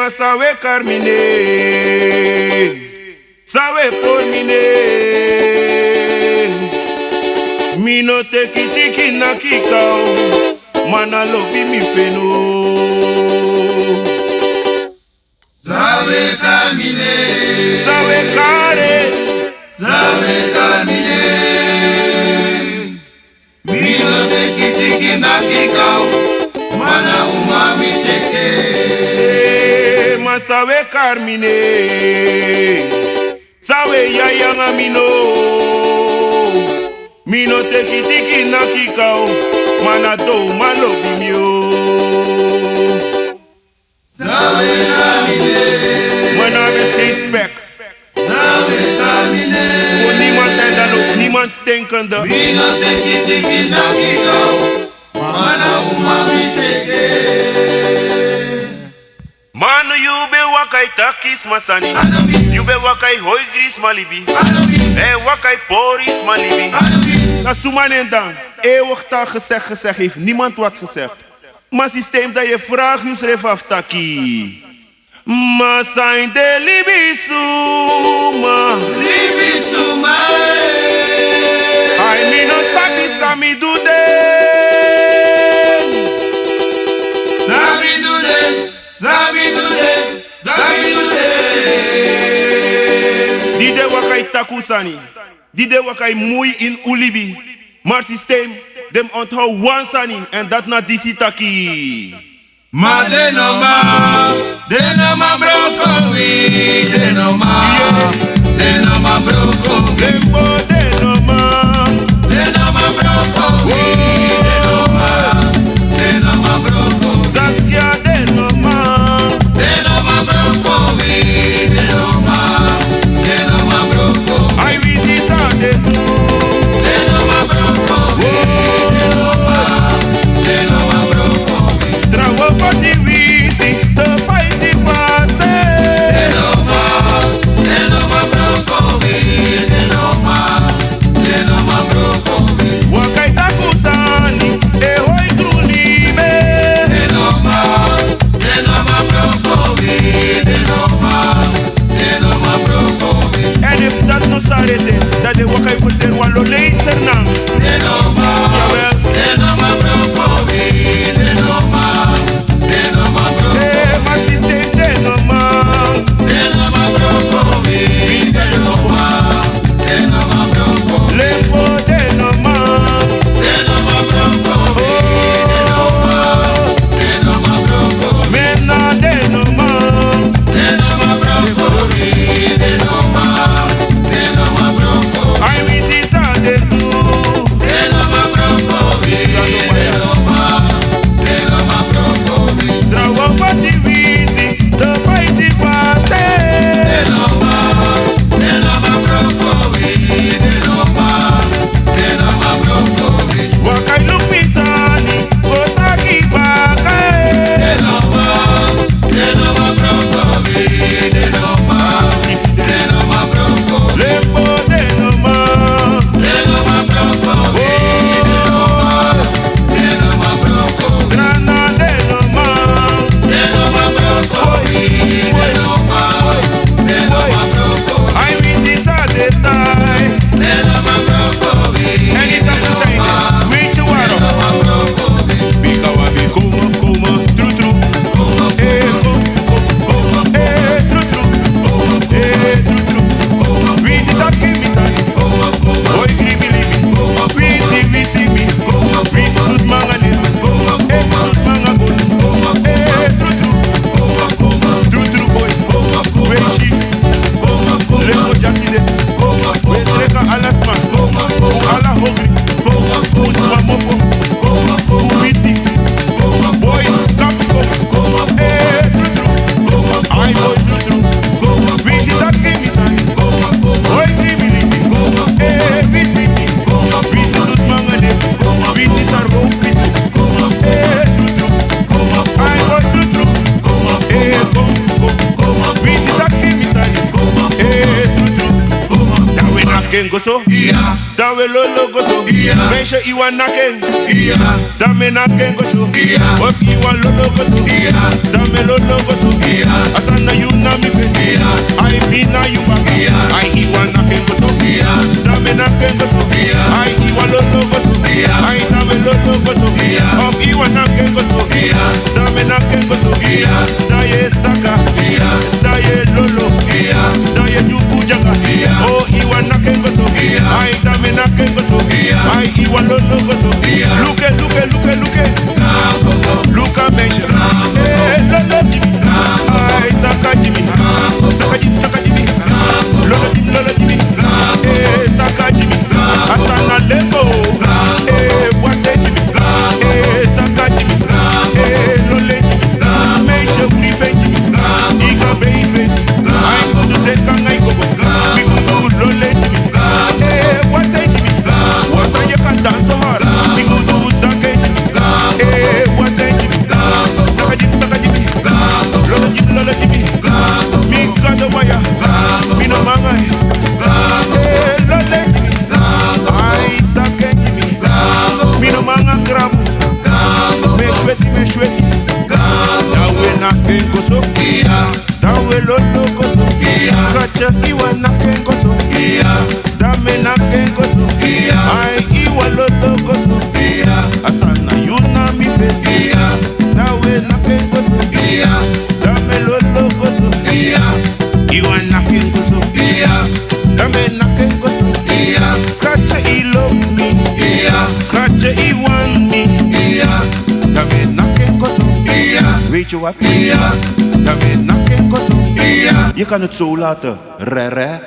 ma sabe carmine, sabe por mine. Mi no te kitiki na kikao, mana lobi mi feno. Sabe carmine, sabe care, sabe carmine. Mi no te kitiki na kikao, mana umami teke. Ma sabe carmine, sabe yayanga mino. Mi no te kitiki na kikao, mana do malobi mio. Sabe carmine, Mijn naam is geen spek. sabe carmine. Voor niemand en dan ook niemand stinkende. Mi no te kitiki na kikao, mana umami teke. Mano, you be wakai takis masani. You be wakai hoi gris malibi. Wakai poris malibi. Dat suman en dan. Eeuwig taal gezegd heeft niemand wat gezegd. Maar systeem dat je vraagt, je schreef af taki. Ma zijn de libisuma. Libisuma, I mean no sabi sami do de. sabi dude, sabi dude, sabi dude. Die de wakai takusani. Die de wakai moei in ulibi. Maar systeem, dem onthou wansani en dat na disi taki. Ma denoma broccoli, denoma broccoli, Dembo de no man. denoma broccoli, denoma broccoli, Saskia de no man. denoma broccoli, denoma broccoli, I wish sa de do. denoma broccoli, denoma broccoli, Trago pa di wisi, de pai di pase. denoma broccoli, denoma. gozo. Iya. Dawe lolo gozo. Iya. Meisje iwa naken. Iya. Dame naken gozo. Iya. Of iwa lolo gozo. Iya. Dame lolo gozo. Iya. Asana you na mi fe. Iya. I be na you back. Iya. I iwa naken gozo. Iya. Dame naken gozo. Iya. I iwa lolo gozo. Iya. I dame lolo gozo. Iya. Of iwa naken gozo. Iya. Dame naken gozo. Iya. Daye saka. Iya. Daye lolo. Iya. Daye juku jaga. Iya. Oh iwa naken gozo. Iya. I dame naken gozo. Iya. I iwa lolo gozo. Iya. Luke. Luka meisje. Lolo Jimmy. I saka Jimmy. Saka Jimmy. Lolo Jimmy. Saka Jimmy. Asana lembo. Wase Jimmy. Saka Jimmy. Lole Jimmy. Meisje uri fe Jimmy. Ika bei fe. I kudu se kangai gogo. Mi kudu lole Jimmy. Wase Jimmy. Wasa ye kan dance so hard. Mi kudu sake Jimmy. Wase Jimmy. Saka Jimmy. Lolo Jimmy. Mi kado waya. Mi no mangai. Lole Jimmy. I sake Jimmy. Mi no manga grabu. Me shweti. Dawe na kengoso. Dawe lolo goso. Skacha iwa na kengoso. Dame na kengoso. I iwa lolo goso. Asana you na mi face. Dawe na kengoso. Dame lolo goso. Iwa na kengoso. Dame na kengoso. Skacha I love me. Skacha I want me. Dame na kengoso. Weet je wat? Dame na kengoso. Je kan het zo laten, rare.